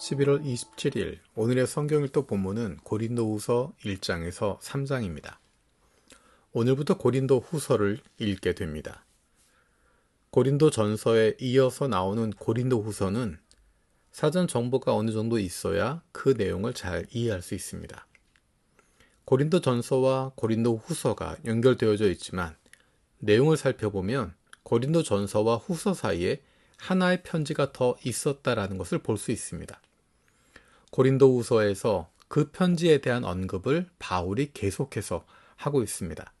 11월 27일 오늘의 성경일도 본문은 고린도후서 1장에서 3장입니다. 오늘부터 고린도후서를 읽게 됩니다. 고린도전서에 이어서 나오는 고린도후서는 사전 정보가 어느 정도 있어야 그 내용을 잘 이해할 수 있습니다. 고린도전서와 고린도후서가 연결되어져 있지만 내용을 살펴보면 고린도전서와 후서 사이에 하나의 편지가 더 있었다라는 것을 볼 수 있습니다. 고린도후서에서 그 편지에 대한 언급을 바울이 계속해서 하고 있습니다.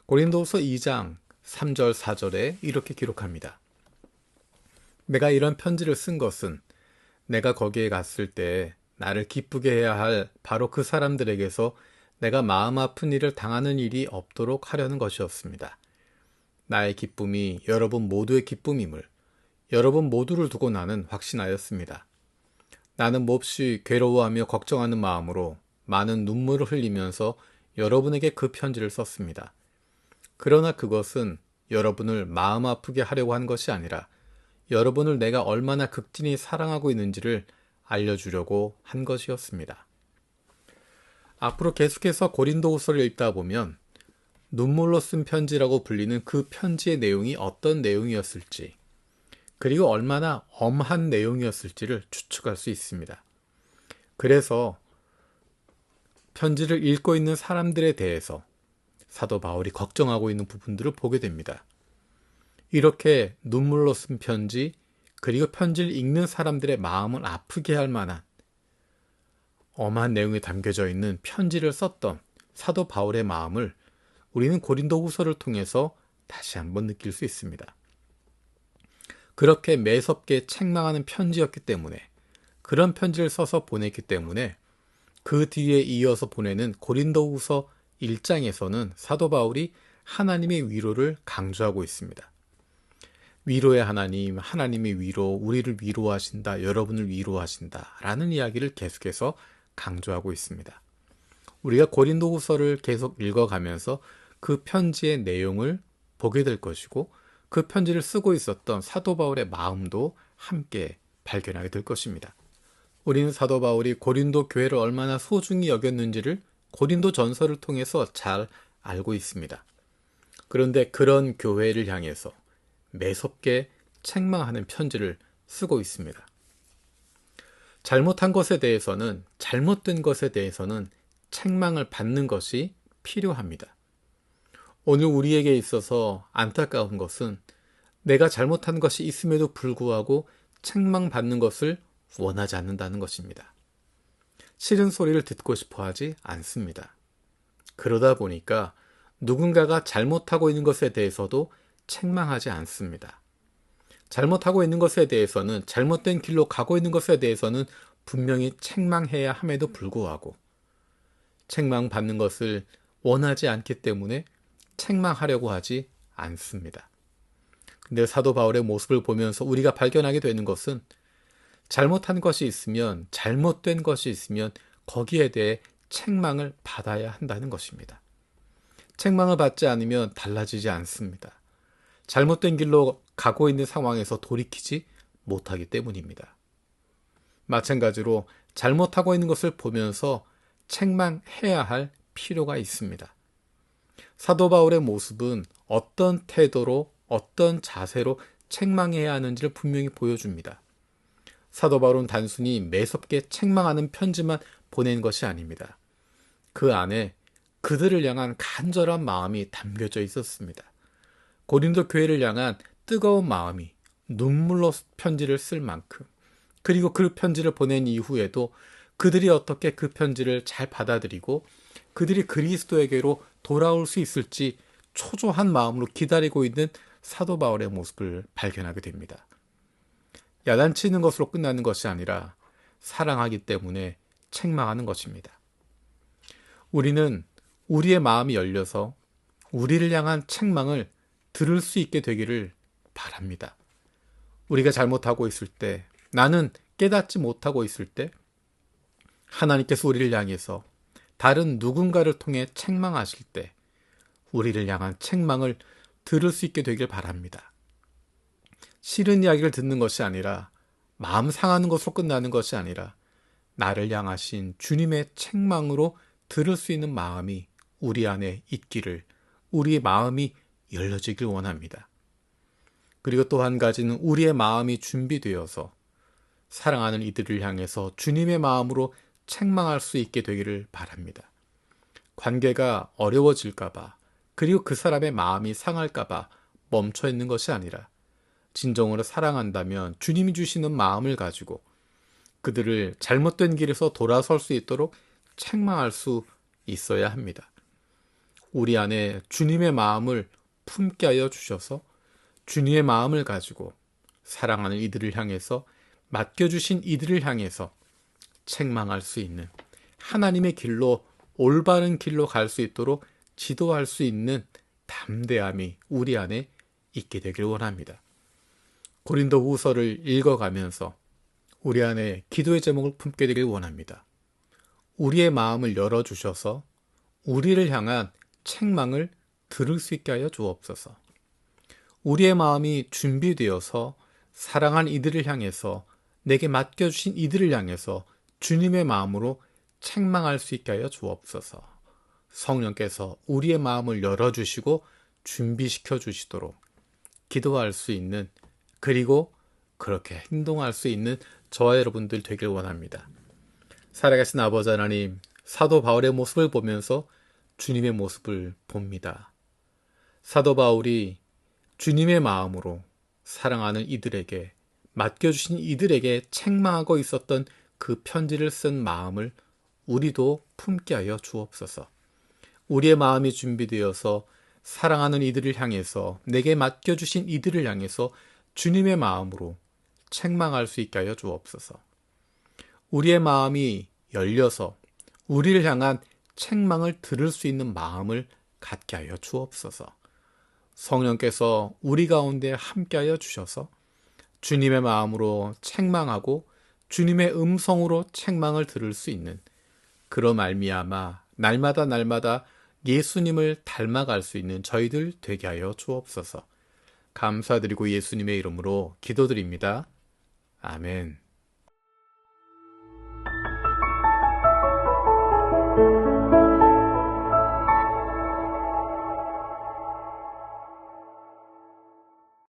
고린도후서 2장 3절 4절에 이렇게 기록합니다. 내가 이런 편지를 쓴 것은 내가 거기에 갔을 때 나를 기쁘게 해야 할 바로 그 사람들에게서 내가 마음 아픈 일을 당하는 일이 없도록 하려는 것이었습니다. 나의 기쁨이 여러분 모두의 기쁨임을 여러분 모두를 두고 나는 확신하였습니다. 나는 몹시 괴로워하며 걱정하는 마음으로 많은 눈물을 흘리면서 여러분에게 그 편지를 썼습니다. 그러나 그것은 여러분을 마음 아프게 하려고 한 것이 아니라 여러분을 내가 얼마나 극진히 사랑하고 있는지를 알려주려고 한 것이었습니다. 앞으로 계속해서 고린도후서를 읽다 보면 눈물로 쓴 편지라고 불리는 그 편지의 내용이 어떤 내용이었을지 그리고 얼마나 엄한 내용이었을지를 추측할 수 있습니다. 그래서 편지를 읽고 있는 사람들에 대해서 사도 바울이 걱정하고 있는 부분들을 보게 됩니다. 이렇게 눈물로 쓴 편지, 그리고 편지를 읽는 사람들의 마음을 아프게 할 만한 엄한 내용이 담겨져 있는 편지를 썼던 사도 바울의 마음을 우리는 고린도후서를 통해서 다시 한번 느낄 수 있습니다. 그렇게 매섭게 책망하는 편지였기 때문에, 그런 편지를 써서 보냈기 때문에 그 뒤에 이어서 보내는 고린도후서 1장에서는 사도 바울이 하나님의 위로를 강조하고 있습니다. 위로의 하나님, 하나님의 위로, 우리를 위로하신다, 여러분을 위로하신다 라는 이야기를 계속해서 강조하고 있습니다. 우리가 고린도후서를 계속 읽어가면서 그 편지의 내용을 보게 될 것이고 그 편지를 쓰고 있었던 사도 바울의 마음도 함께 발견하게 될 것입니다. 우리는 사도 바울이 고린도 교회를 얼마나 소중히 여겼는지를 고린도 전서를 통해서 잘 알고 있습니다. 그런데 그런 교회를 향해서 매섭게 책망하는 편지를 쓰고 있습니다. 잘못한 것에 대해서는, 잘못된 것에 대해서는 책망을 받는 것이 필요합니다. 오늘 우리에게 있어서 안타까운 것은 내가 잘못한 것이 있음에도 불구하고 책망받는 것을 원하지 않는다는 것입니다. 싫은 소리를 듣고 싶어 하지 않습니다. 그러다 보니까 누군가가 잘못하고 있는 것에 대해서도 책망하지 않습니다. 잘못하고 있는 것에 대해서는, 잘못된 길로 가고 있는 것에 대해서는 분명히 책망해야 함에도 불구하고 책망받는 것을 원하지 않기 때문에 책망하려고 하지 않습니다. 근데 사도 바울의 모습을 보면서 우리가 발견하게 되는 것은 잘못한 것이 있으면, 잘못된 것이 있으면 거기에 대해 책망을 받아야 한다는 것입니다. 책망을 받지 않으면 달라지지 않습니다. 잘못된 길로 가고 있는 상황에서 돌이키지 못하기 때문입니다. 마찬가지로 잘못하고 있는 것을 보면서 책망해야 할 필요가 있습니다. 사도 바울의 모습은 어떤 태도로, 어떤 자세로 책망해야 하는지를 분명히 보여줍니다. 사도 바울은 단순히 매섭게 책망하는 편지만 보낸 것이 아닙니다. 그 안에 그들을 향한 간절한 마음이 담겨져 있었습니다. 고린도 교회를 향한 뜨거운 마음이 눈물로 편지를 쓸 만큼, 그리고 그 편지를 보낸 이후에도 그들이 어떻게 그 편지를 잘 받아들이고 그들이 그리스도에게로 돌아올 수 있을지 초조한 마음으로 기다리고 있는 사도 바울의 모습을 발견하게 됩니다. 야단치는 것으로 끝나는 것이 아니라 사랑하기 때문에 책망하는 것입니다. 우리는 우리의 마음이 열려서 우리를 향한 책망을 들을 수 있게 되기를 바랍니다. 우리가 잘못하고 있을 때, 나는 깨닫지 못하고 있을 때 하나님께서 우리를 향해서 다른 누군가를 통해 책망하실 때 우리를 향한 책망을 들을 수 있게 되길 바랍니다. 싫은 이야기를 듣는 것이 아니라 마음 상하는 것으로 끝나는 것이 아니라 나를 향하신 주님의 책망으로 들을 수 있는 마음이 우리 안에 있기를, 우리의 마음이 열려지길 원합니다. 그리고 또 한 가지는 우리의 마음이 준비되어서 사랑하는 이들을 향해서 주님의 마음으로 책망할 수 있게 되기를 바랍니다. 관계가 어려워질까봐, 그리고 그 사람의 마음이 상할까봐 멈춰 있는 것이 아니라 진정으로 사랑한다면 주님이 주시는 마음을 가지고 그들을 잘못된 길에서 돌아설 수 있도록 책망할 수 있어야 합니다. 우리 안에 주님의 마음을 품게 하여 주셔서 주님의 마음을 가지고 사랑하는 이들을 향해서, 맡겨주신 이들을 향해서 책망할 수 있는, 하나님의 길로, 올바른 길로 갈 수 있도록 지도할 수 있는 담대함이 우리 안에 있게 되길 원합니다. 고린도 후서를 읽어가면서 우리 안에 기도의 제목을 품게 되길 원합니다. 우리의 마음을 열어주셔서 우리를 향한 책망을 들을 수 있게 하여 주옵소서. 우리의 마음이 준비되어서 사랑한 이들을 향해서, 내게 맡겨주신 이들을 향해서 주님의 마음으로 책망할 수 있게 하여 주옵소서. 성령께서 우리의 마음을 열어주시고 준비시켜 주시도록 기도할 수 있는, 그리고 그렇게 행동할 수 있는 저와 여러분들 되길 원합니다. 살아계신 아버지 하나님, 사도 바울의 모습을 보면서 주님의 모습을 봅니다. 사도 바울이 주님의 마음으로 사랑하는 이들에게, 맡겨주신 이들에게 책망하고 있었던 그 편지를 쓴 마음을 우리도 품게 하여 주옵소서. 우리의 마음이 준비되어서 사랑하는 이들을 향해서, 내게 맡겨주신 이들을 향해서 주님의 마음으로 책망할 수 있게 하여 주옵소서. 우리의 마음이 열려서 우리를 향한 책망을 들을 수 있는 마음을 갖게 하여 주옵소서. 성령께서 우리 가운데 함께하여 주셔서 주님의 마음으로 책망하고 주님의 음성으로 책망을 들을 수 있는, 그로 말미암아 날마다 예수님을 닮아갈 수 있는 저희들 되게 하여 주옵소서. 감사드리고 예수님의 이름으로 기도드립니다. 아멘.